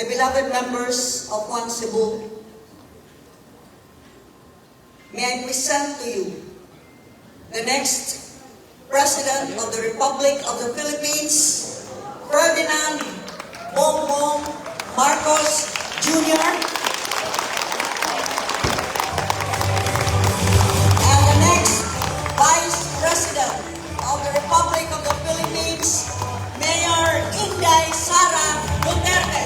my beloved members of CEBU, may I present to you the next President of the Republic of the Philippines, Ferdinand Bongbong Marcos Jr. and the next Vice President of the Republic of the Philippines, Mayor Inday-Sara Duterte.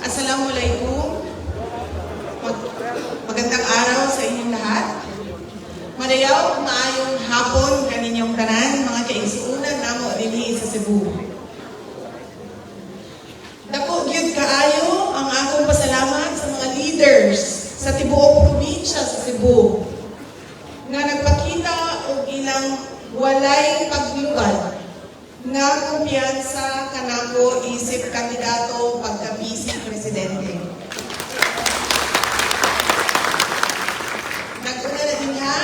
Assalamualaikum. Magandang araw sa inyong lahat. Madayaw, maayong hapon kaninyong tanan, mga kaigsuunan namo dinhi sa Cebu. Dako gyud kaayo ang akong pasalamat sa mga leaders sa tibuok probinsya sa Cebu nga nagpakita og ilang walay paglugad nga kumpiyansa kanako isip kandidato pagka-vice presidente. Naguna na din ha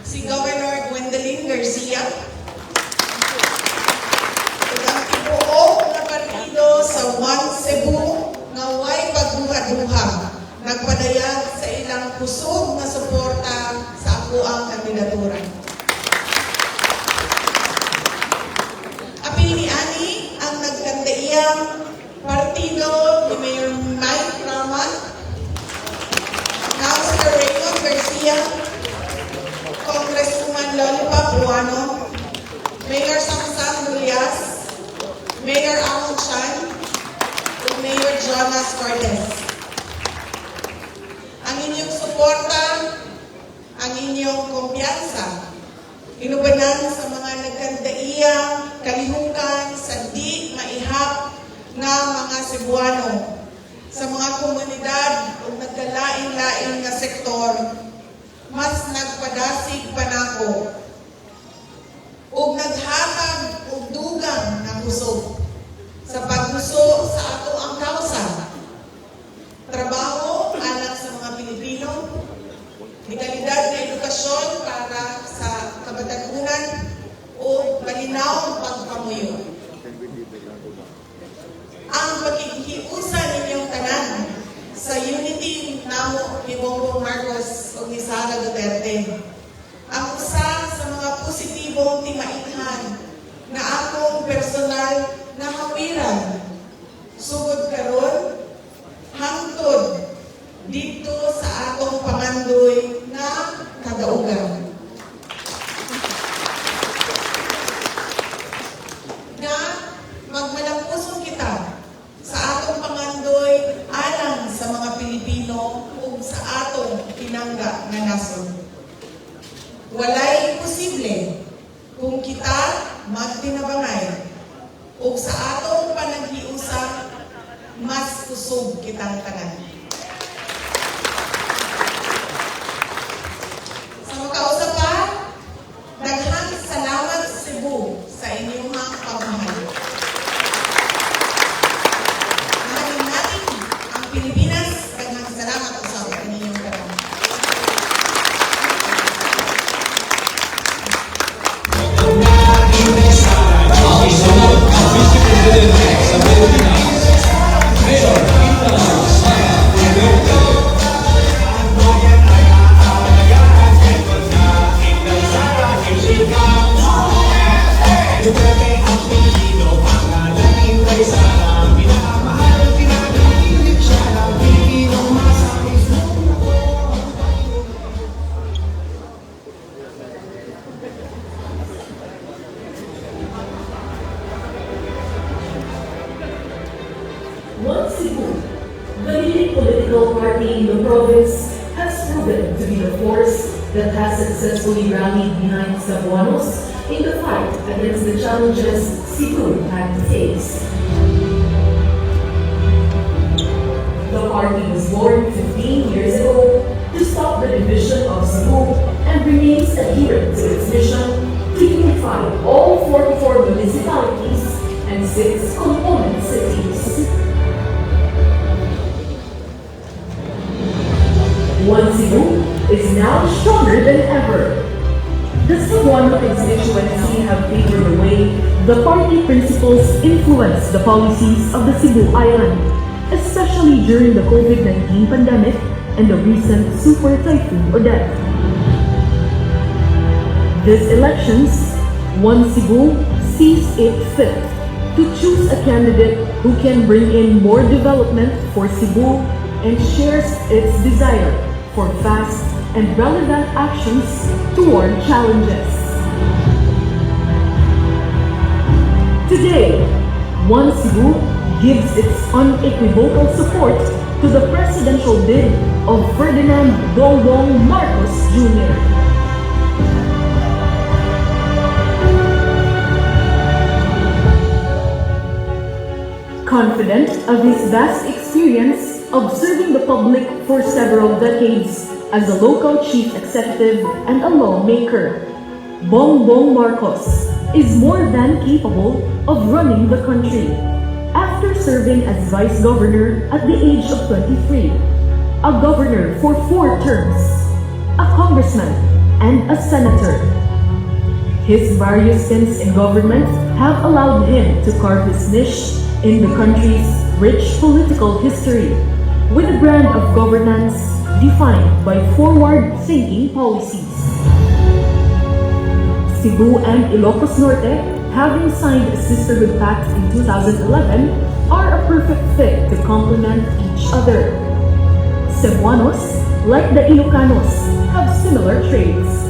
si Governor Gwendolyn Garcia ug ang tibuok na partido sa Cebu nga way pagduha-duha nagpadayag sa ilang kusog na suporta sa ako ang kandidatura. Apili-ani ang nagkandaiyang partido ni Mayor Ma-Impluwensyang, Councilor Raymond Garcia, Congresswoman Lollipop Buano, Mayor Samsam Dulias, Mayor Amon Chan, ug Mayor Jonas Cortez. Ang inyong suporta, ang inyong kumpiyansa, inubanan sa mga nagkandaiyang kalihukan sa di maihap nga mga Cebuano, sa mga komunidad o nagkalain-lain nga sektor, mas nagpadasig panako ug naghatag og dugang nga kusog sa pagguso sa ato ang kausa. Trabaho alang sa mga Pilipino, kalidad na edukasyon para sa kabatagunan o malinaw pagpamuyo. Ang paghihiusa ninyong tanan sa Uniteam namo ni Bongbong Marcos o ni Sara Duterte, ang usa sa mga positibong timainhan na akong personal na hapiran sugod karon hangtod dito sa atong pangandoy na kadaugan. Na magmalampusong kita sa atong pangandoy alang sa mga Pilipino ug sa atong pinangga nga nasod. Walay posible kung kita magtinabangay ug sa atong panaghiusa mas kusog kitang tanan. Pilipinas. Daghang salamat sa inyong karon. Isunod ang Vice Presidente sa Pilipinas, Mayor Ma-Impluwensyang. One Cebu, the leading political party in the province, has proven to be the force that has successfully rallied behind Cebuanos in the fight against the challenges Cebu had to face. The party was born 15 years ago to stop the division of Cebu and remains adherent to its mission to unify all 44 municipalities and 6 component cities. One Cebu is now stronger than ever. The Cebuano constituency have paved the way. The party principles influence the policies of the Cebu Island, especially during the COVID-19 pandemic and the recent Super Typhoon Odette. These elections, One Cebu sees it fit to choose a candidate who can bring in more development for Cebu and shares its desire for fast and relevant actions toward challenges. Today, One Cebu gives its unequivocal support to the presidential bid of Ferdinand Bongbong Marcos Jr. Confident of his vast experience of serving the public for several decades as a local chief executive and a lawmaker, Bongbong Marcos is more than capable of running the country. After serving as vice governor at the age of 23, a governor for 4 terms, a congressman, and a senator, his various stints in government have allowed him to carve his niche in the country's rich political history, with a brand of governance defined by forward-thinking policies. Cebu and Ilocos Norte, having signed a sisterhood pact in 2011, are a perfect fit to complement each other. Cebuanos, like the Ilocanos, have similar traits: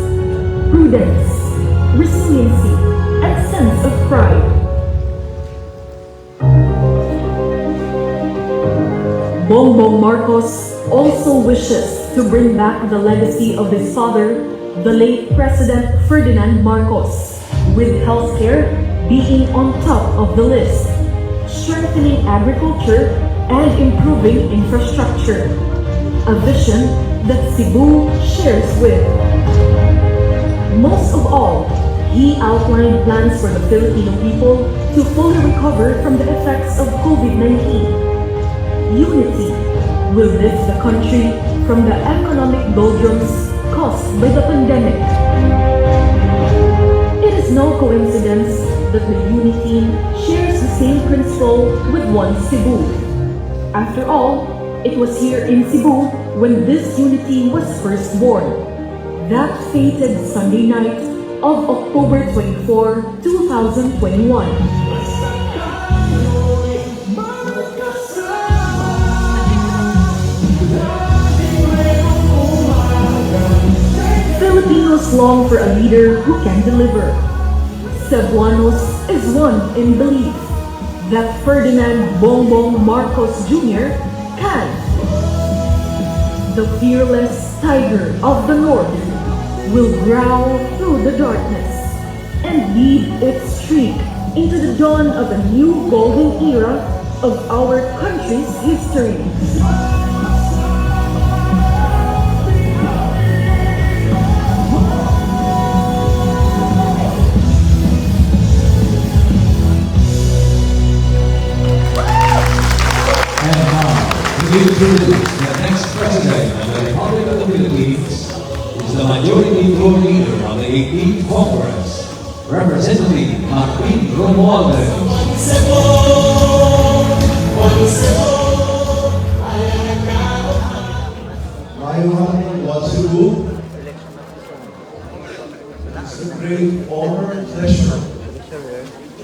prudence, resiliency, and sense of pride. Bongbong Marcos also wishes to bring back the legacy of his father, the late President Ferdinand Marcos, with healthcare being on top of the list, strengthening agriculture and improving infrastructure, a vision that Cebu shares with. Most of all, he outlined plans for the Filipino people to fully recover from the effects of COVID-19. Unity will lift the country from the economic doldrums caused by the pandemic. It is no coincidence that the Uniteam shares the same principle with One Cebu. After all, it was here in Cebu when this unity was first born. That fated Sunday night of October 24, 2021. Filipinos long for a leader who can deliver. Cebuanos is one in belief that Ferdinand Bongbong Marcos Jr. can. The fearless tiger of the North will growl through the darkness and lead its streak into the dawn of a new golden era of our country's history. And now, introduce the next president of the Republic of the Philippines is the majority floor leader of the 18th Congress, Representative Ma-Impluwensyang. Ma-Impluwensyang, it's a great honor and pleasure to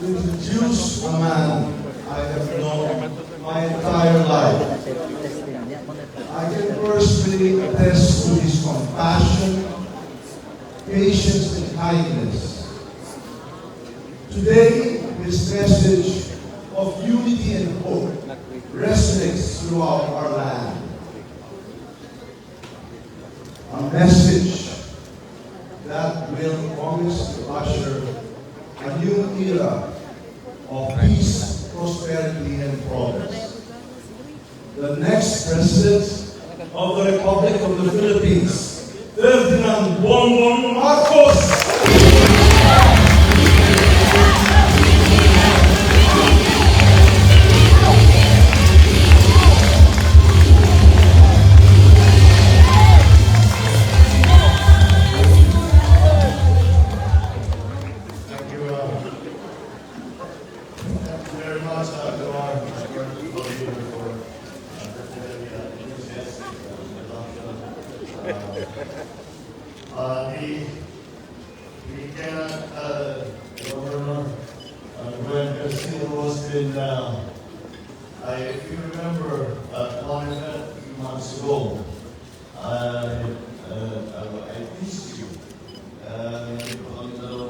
introduce a man I have known my entire life. I can personally attest to his compassion, patience, and kindness. Today, his message of unity and hope resonates throughout our land. A message that will promise to usher a new era of peace, prosperity, and progress. The next President of the Republic of the Philippines, Ferdinand Bongbong Marcos. We cannot, Governor, when Casino was in, if you remember, one event a few months ago, I teased you,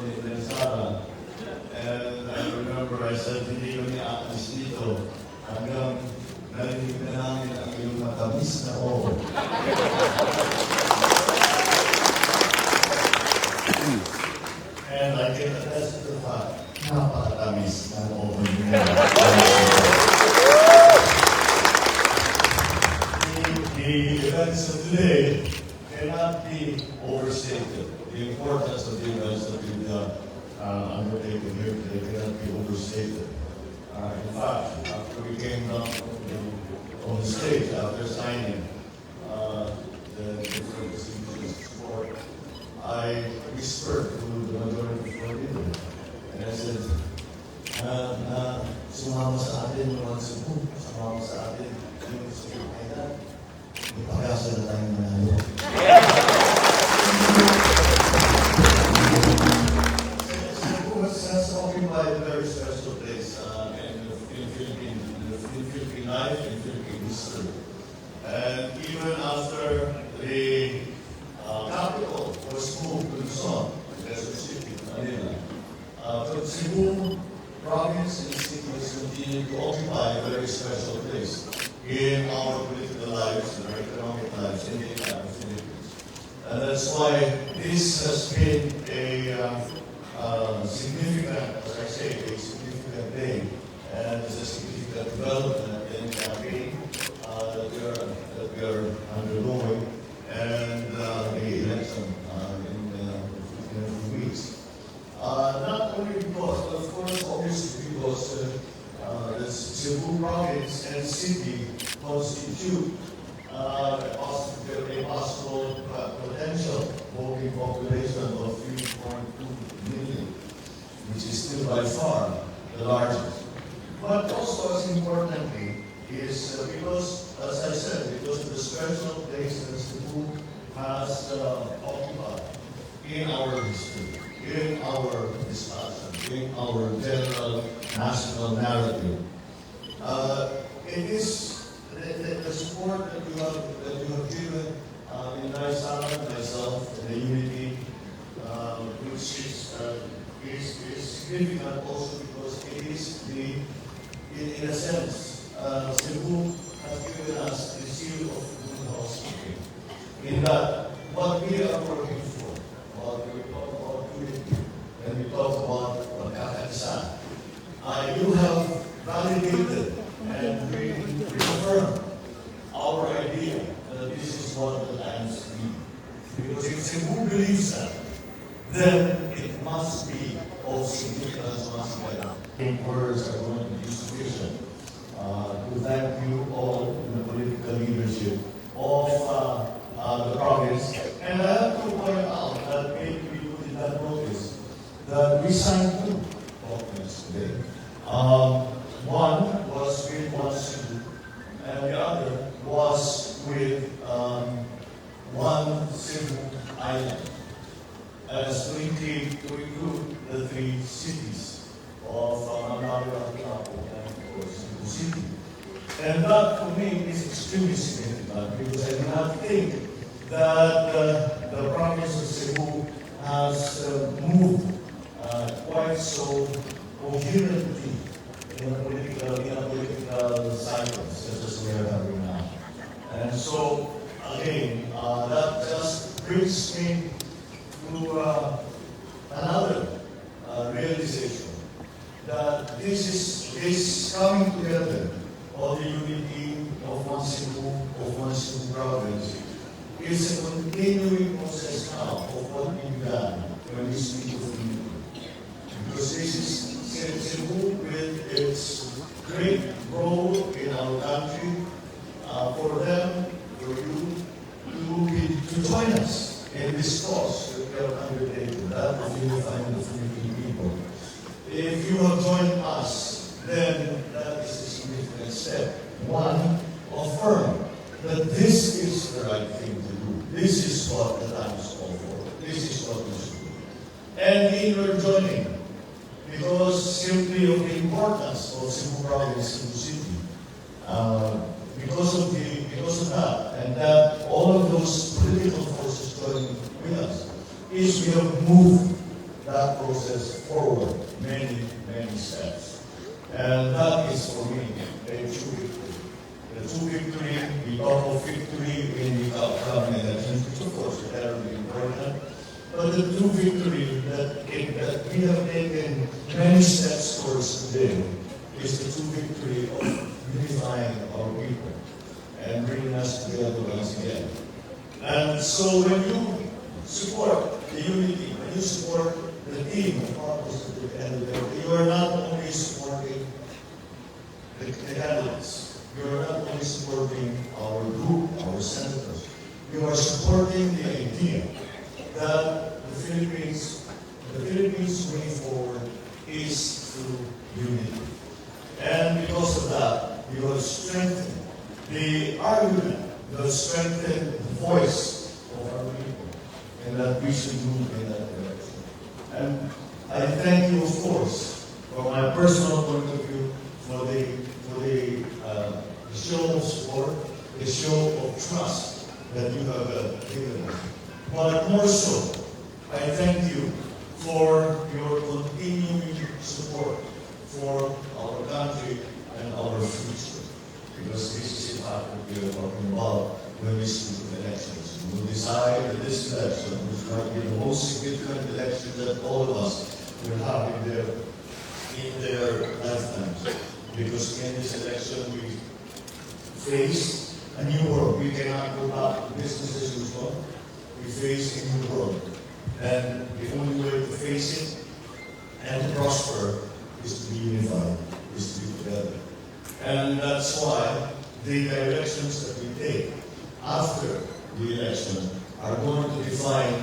BBM-Sara, and I remember I said, hindi kami aalis dito hanggang narinig na namin ang iyong matamis na oo. And I can attest to the fact, napakatamis ng open niya. The events of today cannot be overstated. The importance of the events that we've undertaken here today cannot be overstated. In fact, after we came down on the stage, after signing the different signatures support, I whispered to the majority floor leader, and I said, sumama sa atin yung mga CEBU, sumama sa atin yung CEBU, kaya ipagasa na tayo manalo. CEBU has occupied a very special place in Philippine life, in Philippine history. And even after the capital was moved to Luzon, Quezon City, Manila. But CEBU province and city has continued to occupy a very special place in our political lives and our economic lives in the entire Philippines. And that's why this has been a significant, as I say, a significant day, and it's a significant development and campaign that we are undergoing, and the election in a few weeks. Not only because, but of course, obviously because the CEBU province and city constitute a possible potential voting population of 3.2 million, which is still by far the largest. But also, as importantly, is because, as I said, because of the special place that CEBU has occupied in our history, in our discussion, in our general national narrative. It is the support that you have given Inendorso and myself, and the unity, which is significant also because it is in a sense, CEBU has given us the seal of good housekeeping. In that, what we are working for, what we talk about unity, when we talk about pagkakaisa, you have validated and reaffirmed our idea that this is what the lands need. Because if CEBU believes that, then it must be of significance once again. I think words are going to be sufficient to thank you all in the political with one Cebu, and the other was with one Cebu island, as we came to include the three cities of Manila, Quiapo, and of course Cebu City. And that for me is extremely significant because I do not think that the province of Cebu has moved quite so coherently in a political cycle such as we are having now. And so, again, that just brings me to another realization that this coming together of the unity of one Cebu province is a continuing process now of what we began when we speak of unity. Because this is Cebu with its great role in our country, for them, for you, to join us in this cause that we are undertaking, that of unifying the Philippine people. If you have joined us, then that is a significant step. One, affirm that this is the right thing to do. This is what the time is called for. This is what we should do. And in your joining, because simply of the importance of Cebu Province, Cebu City, because of that, and that all of those political forces joining with us, is we have moved that process forward many steps. And that is for me a true victory. The true victory, we talk of victory in the upcoming elections, which of course is terribly important, but the true victory that we have taken many steps towards today is the true victory of unifying our people and bringing us together once again. And so when you support the unity, when you support the team of Marcos and you are not only supporting the candidates, you are not only supporting our group, our senators, you are supporting the idea that the Philippines way forward is through unity. And because of that, you have strengthened the argument, you have strengthened the voice of our people, and that we should move in that direction. And I thank you, of course, from my personal point of view, for the show of support, the show of trust that you have given us. But more so, I thank you for your continuing support for our country and our future. Because this is in fact what we are talking about when we speak of elections. We will decide that this election, which might be the most significant election that all of us will have in their lifetimes. Because in this election we face a new world. We cannot go back to business as usual. We face a new world. And the only way to face it and to prosper is to be unified, is to be together. And that's why the directions that we take after the election are going to define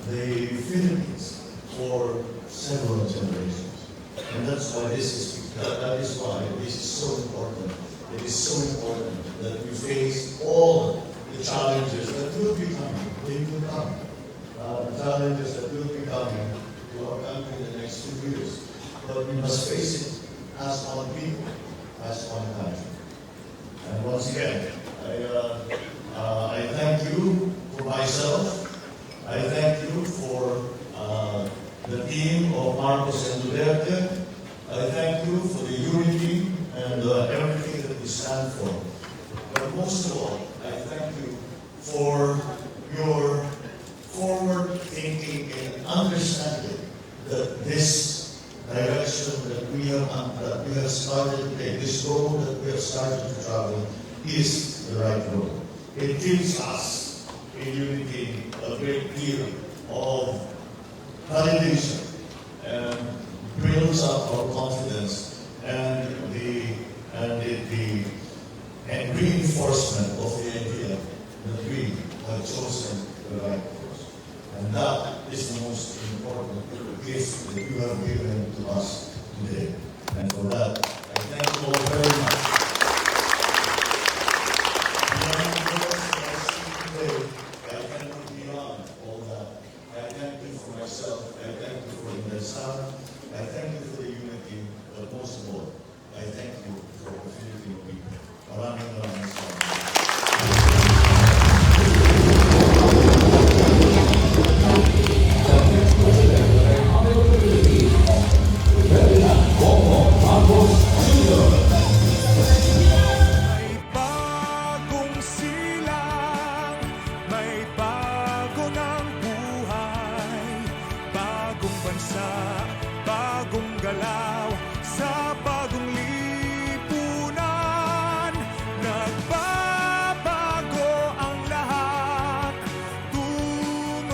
the Philippines for several generations. And that's why that is why this is so important. It is so important that we face all the challenges that will be coming. They will come. The challenges that will be coming to our country in the next 2 years. But we must face it as one people, as one country. And once again, I thank you for myself. I thank you for the team of Marcos and Duterte. I thank you for the unity and everything that we stand for. But most of all, I thank you for your forward thinking and understanding that this direction that we have started to take, this road that we have started to travel, is the right road. It gives us in unity a great deal of validation and builds up our confidence and the reinforcement of the idea that we have chosen the right course. And that is the most important gift that you have given to us today. And for that, I thank you all very much. galaw sa